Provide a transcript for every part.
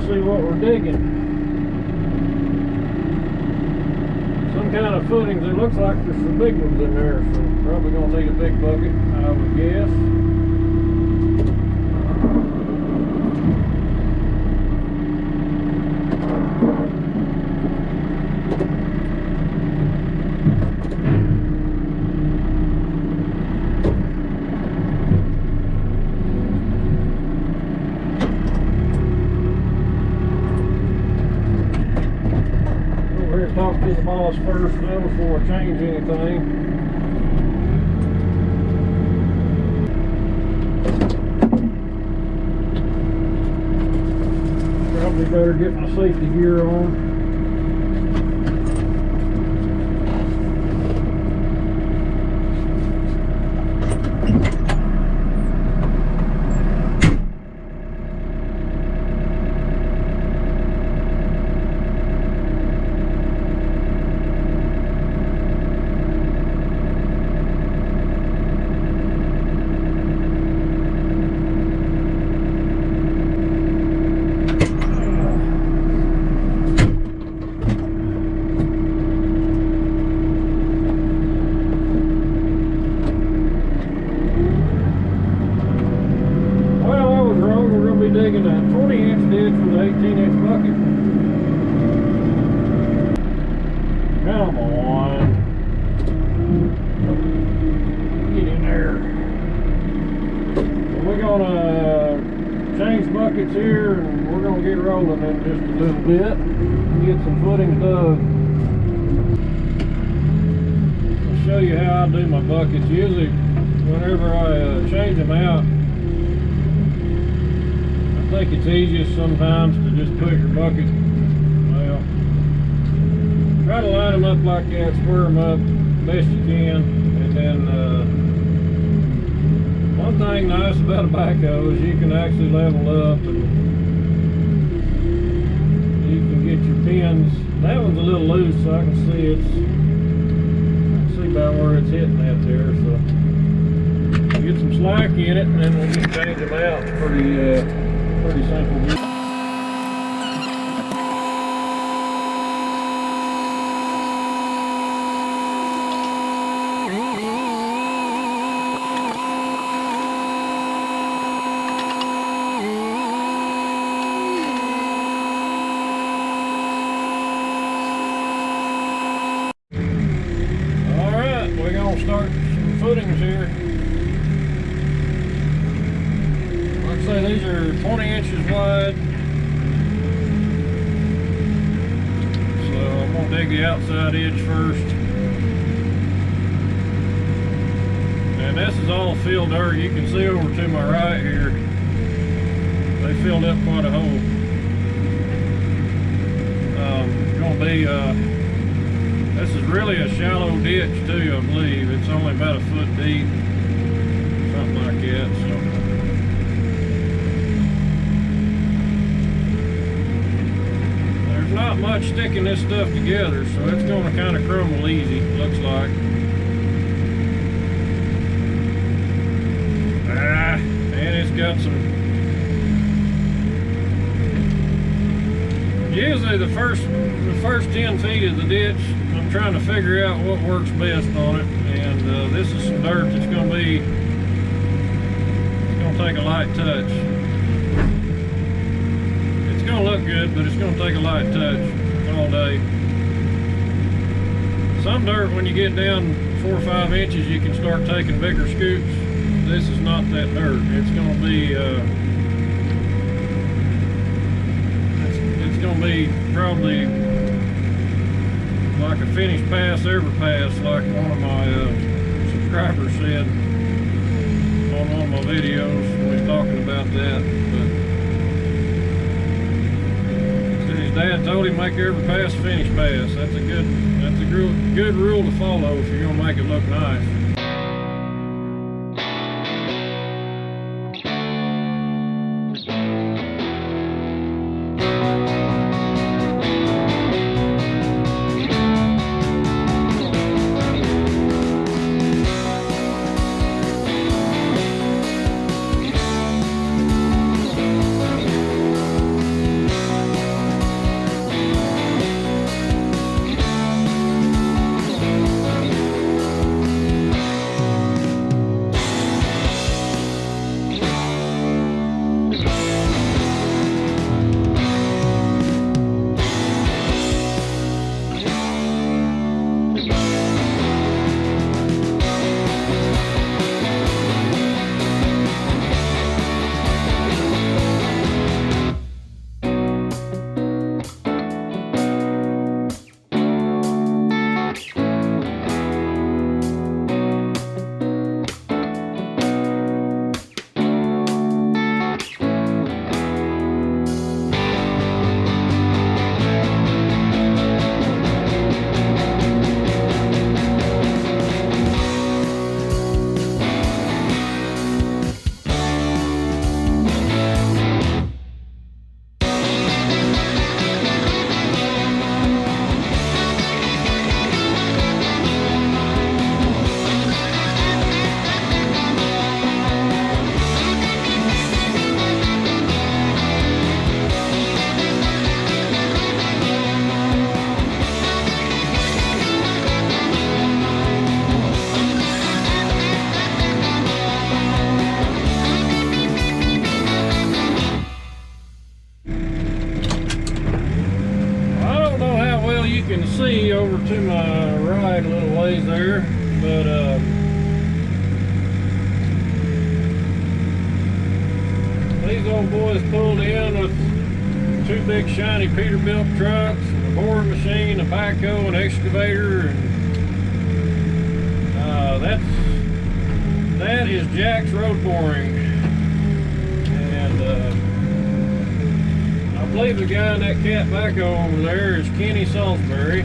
See what we're digging. Some kind of footings. It looks like there's some big ones in there, so probably gonna need a big bucket, I would guess. Talk to the boss first though before I change anything. Probably better get my safety gear on. Digging a 20-inch ditch with an 18-inch bucket. Come on. Get in there. So we're going to change buckets here and we're going to get rolling in just a little bit. Get some footings dug. I'll show you how I do my buckets. Usually whenever I change them out, I think it's easiest sometimes to just put your bucket, well, try to line them up like that, square them up best you can, and then one thing nice about a backhoe is you can actually level up and you can get your pins. That one's a little loose, so I can see about where it's hitting at there, so get some slack in it and then we'll just change them out. It's pretty simple. Alright, we're going to start some footings here. These are 20 inches wide, so I'm going to dig the outside edge first. And this is all filled dirt. You can see over to my right here, they filled up quite a hole. Going to be, this is really a shallow ditch too, I believe. It's only about a foot deep, something like that. So. Not much sticking this stuff together, so it's going to kind of crumble easy, looks like. And it's got some. Usually the first 10 feet of the ditch, I'm trying to figure out what works best on it, and this is some dirt that's going to be. It's going to take a light touch. It's going to look good, but it's going to take a light touch all day. Some dirt, when you get down 4 or 5 inches, you can start taking bigger scoops. This is not that dirt. It's going to be it's going to be probably like a finished pass every pass, like one of my subscribers said on one of my videos when we was talking about that. But his dad told him make every pass a finished pass. That's a good rule to follow if you're gonna make it look nice. over to my right a little ways there, but these old boys pulled in with 2 big shiny Peterbilt trucks, and a boring machine, a backhoe, an excavator, and that is Jack's Road Boring. And I believe the guy in that cat backhoe over there is Kenny Salisbury. I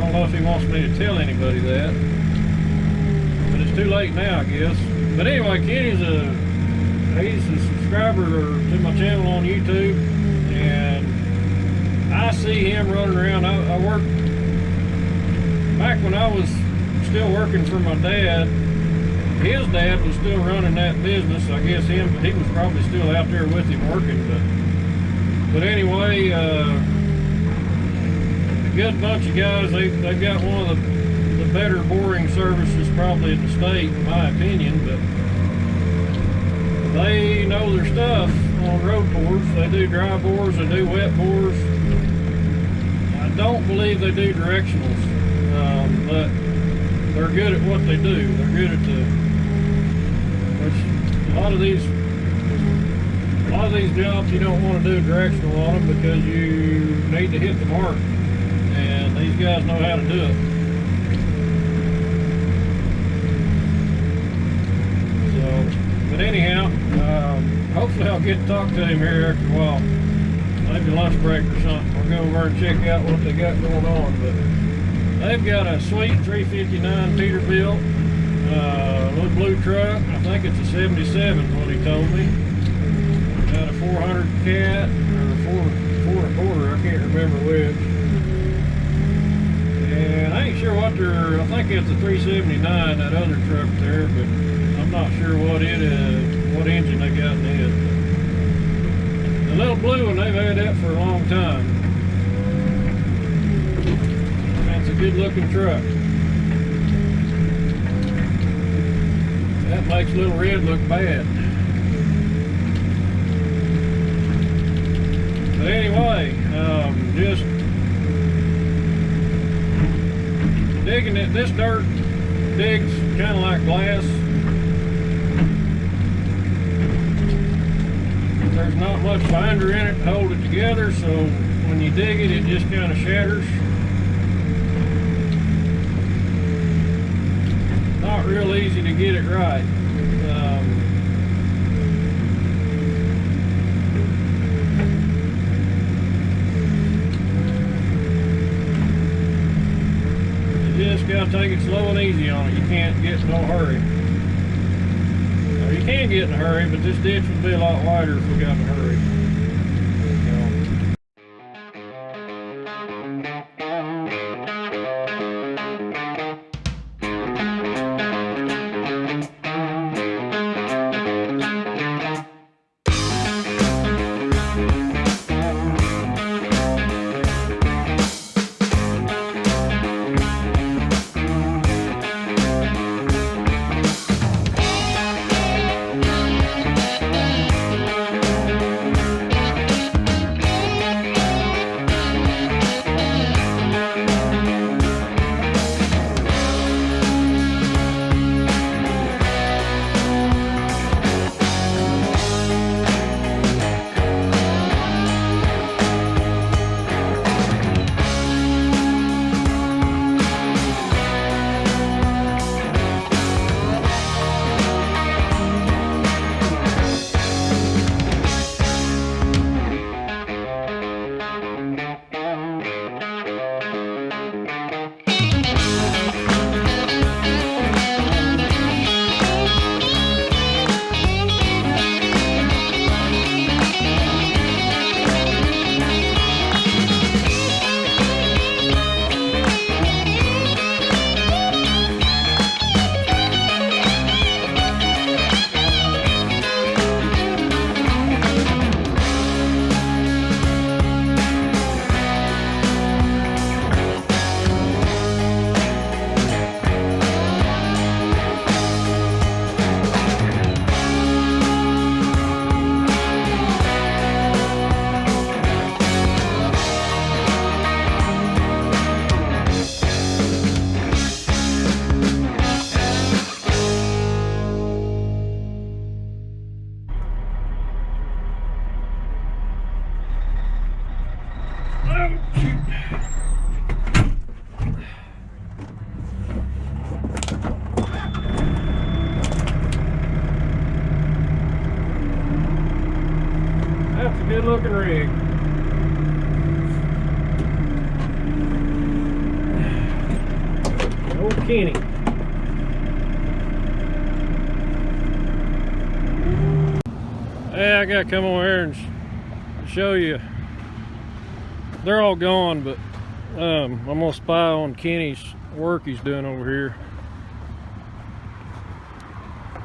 don't know if he wants me to tell anybody that, but it's too late now, I guess. But anyway, Kenny's he's a subscriber to my channel on YouTube, and I see him running around. I worked back when I was still working for my dad. His dad was still running that business. I guess he was probably still out there with him working, but anyway, a good bunch of guys. They've got one of the better boring services probably in the state, in my opinion, but they know their stuff on road bores. They do dry bores, they do wet bores. I don't believe they do directionals, but they're good at what they do. They're good at a lot of these jobs you don't want to do directional on them because you need to hit the mark, and these guys know how to do it. So, but anyhow, hopefully I'll get to talk to him here after a while. Maybe lunch break or something. We'll go over and check out what they got going on. But they've got a sweet 359 Peterbilt, little blue truck. I think it's a 77 is what he told me. Got a 400 cat, or 4.25, I can't remember which. And I ain't sure what I think it's a 379, that other truck there, but I'm not sure what engine they got in it. The little blue one, they've had that for a long time. That's a good looking truck. That makes little red look bad. But anyway, just digging it. This dirt digs kind of like glass. There's not much binder in it to hold it together, so when you dig it, it just kind of shatters. Not real easy to get it right. You just gotta take it slow and easy on it. You can't get in no hurry. Or you can get in a hurry, but this ditch would be a lot wider if we got in a hurry. Good looking rig. Old Kenny. Yeah, I gotta come over here and show you. They're all gone, but I'm gonna spy on Kenny's work he's doing over here.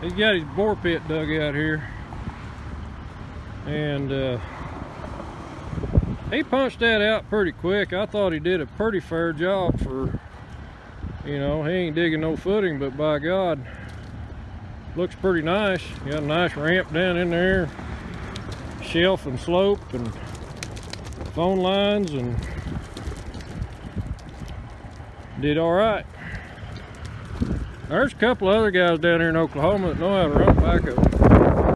He's got his bore pit dug out here, and he punched that out pretty quick. I thought he did a pretty fair job for, you know, he ain't digging no footing, but by God, looks pretty nice. You got a nice ramp down in there, shelf and slope and phone lines, and did all right. There's a couple other guys down here in Oklahoma that know how to run a backhoe.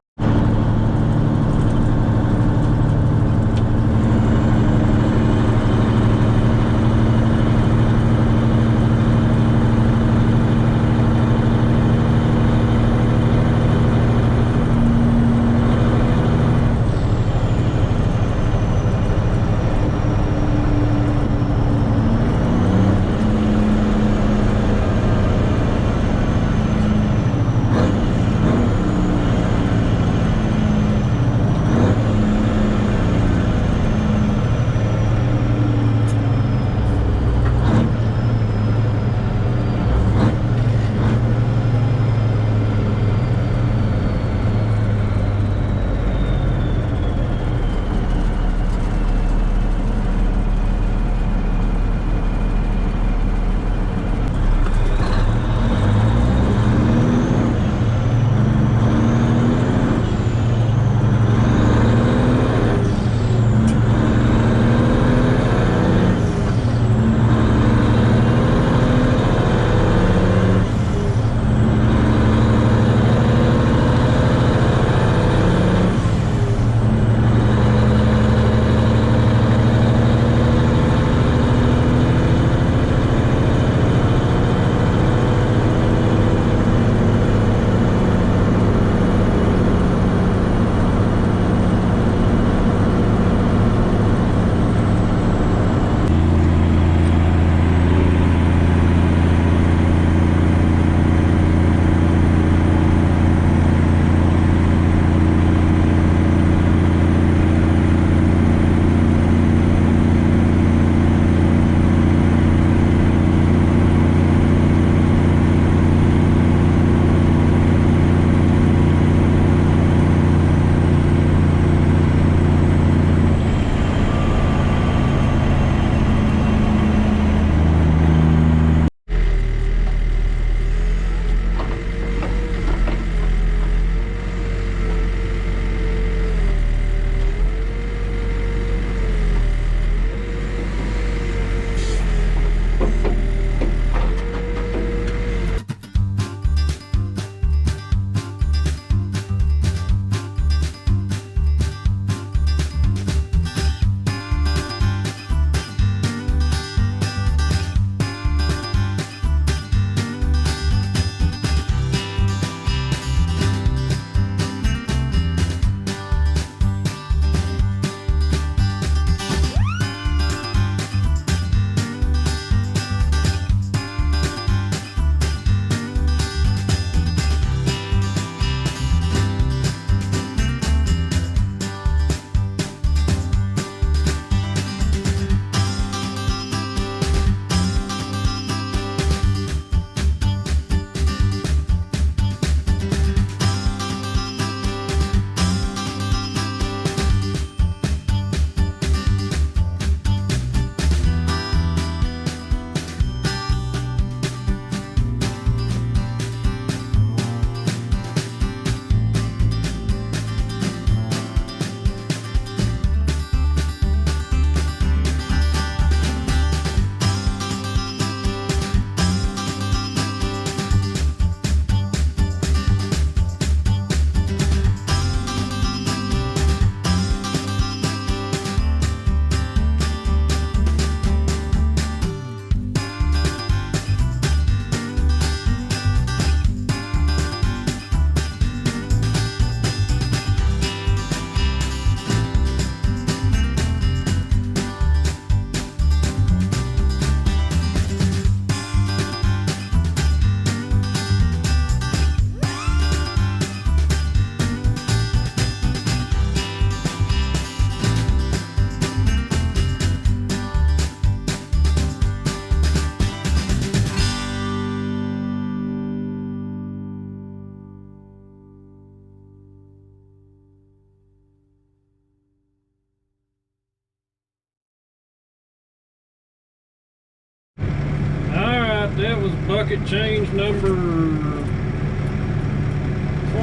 that was bucket change number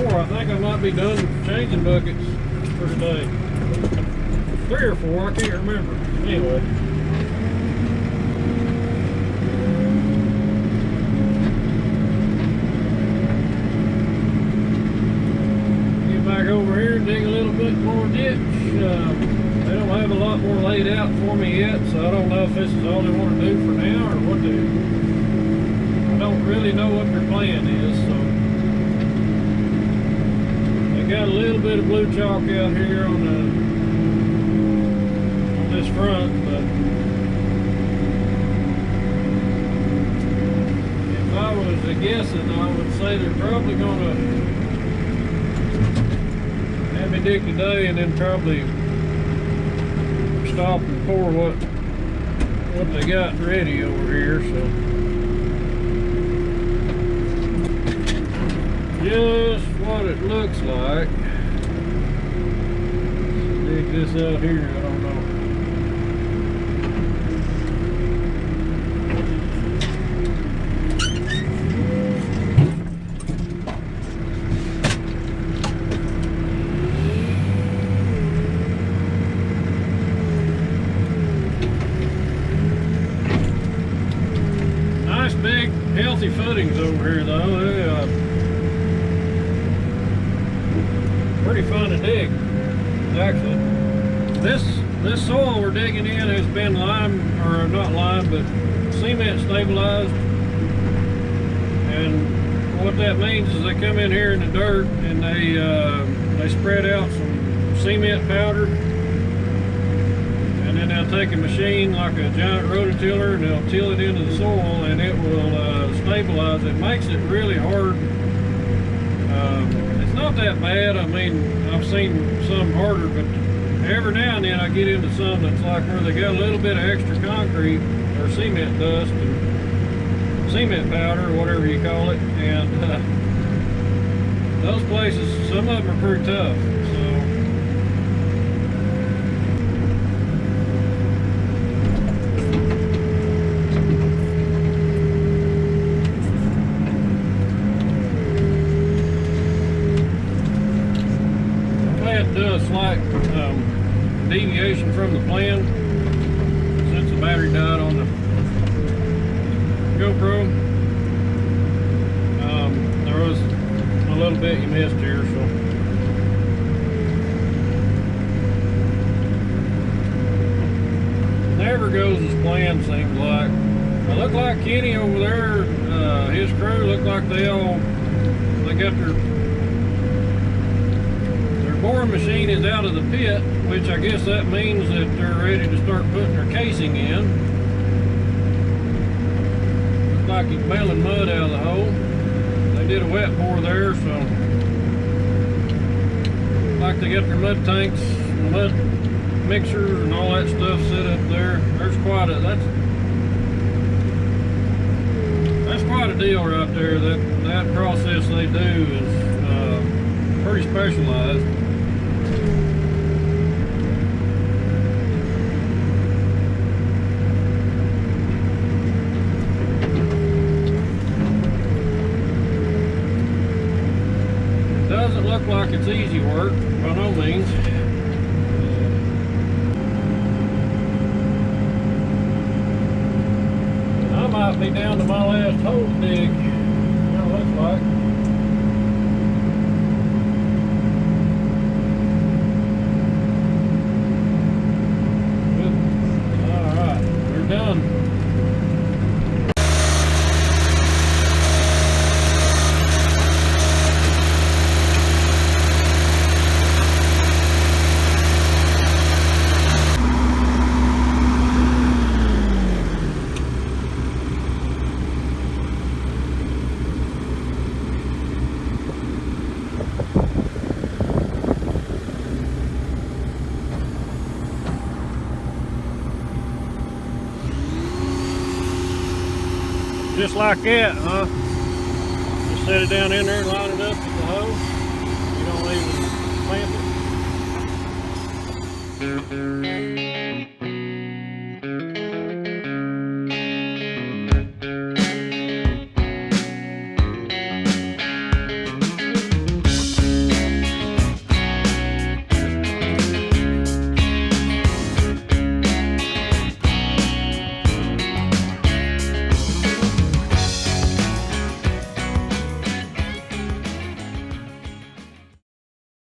4. I think I might be done changing buckets for today. 3 or 4, I can't remember. Anyway. Get back over here and dig a little bit more ditch. They don't have a lot more laid out for me yet, so I don't know if this is all they want to do for now or what I don't really know what their plan is. So they got a little bit of blue chalk out here on this front, but if I was guessing, I would say they're probably going to have me dig today and then probably stop and pour what they got ready over here. So just what it looks like. Dig this out here, I don't know. Nice big healthy footings over here though. They're pretty fun to dig, actually. This soil we're digging in has been lime, or not lime, but cement stabilized. And what that means is they come in here in the dirt and they spread out some cement powder, and then they'll take a machine like a giant rototiller and they'll till it into the soil, and it will stabilize it. Makes it really hard. It's not that bad. I mean, I've seen some harder, but every now and then I get into some that's like where they got a little bit of extra concrete or cement dust and cement powder or whatever you call it, and those places, some of them are pretty tough. Do a slight deviation from the plan since the battery died on the GoPro. There was a little bit you missed here, so never goes as planned, seems like. It looked like Kenny over there, his crew looked like they got their boring machine is out of the pit, which I guess that means that they're ready to start putting their casing in. Looks like he's bailing mud out of the hole. They did a wet pour there, so like they got their mud tanks, mud mixers, and all that stuff set up there. There's quite a that's quite a deal right there. That process they do is pretty specialized. Doesn't look like it's easy work, by no means. I might be down to my last hole to dig. You know what it looks like. Good. Alright, we're done. Just like that, huh? Just set it down in there and line it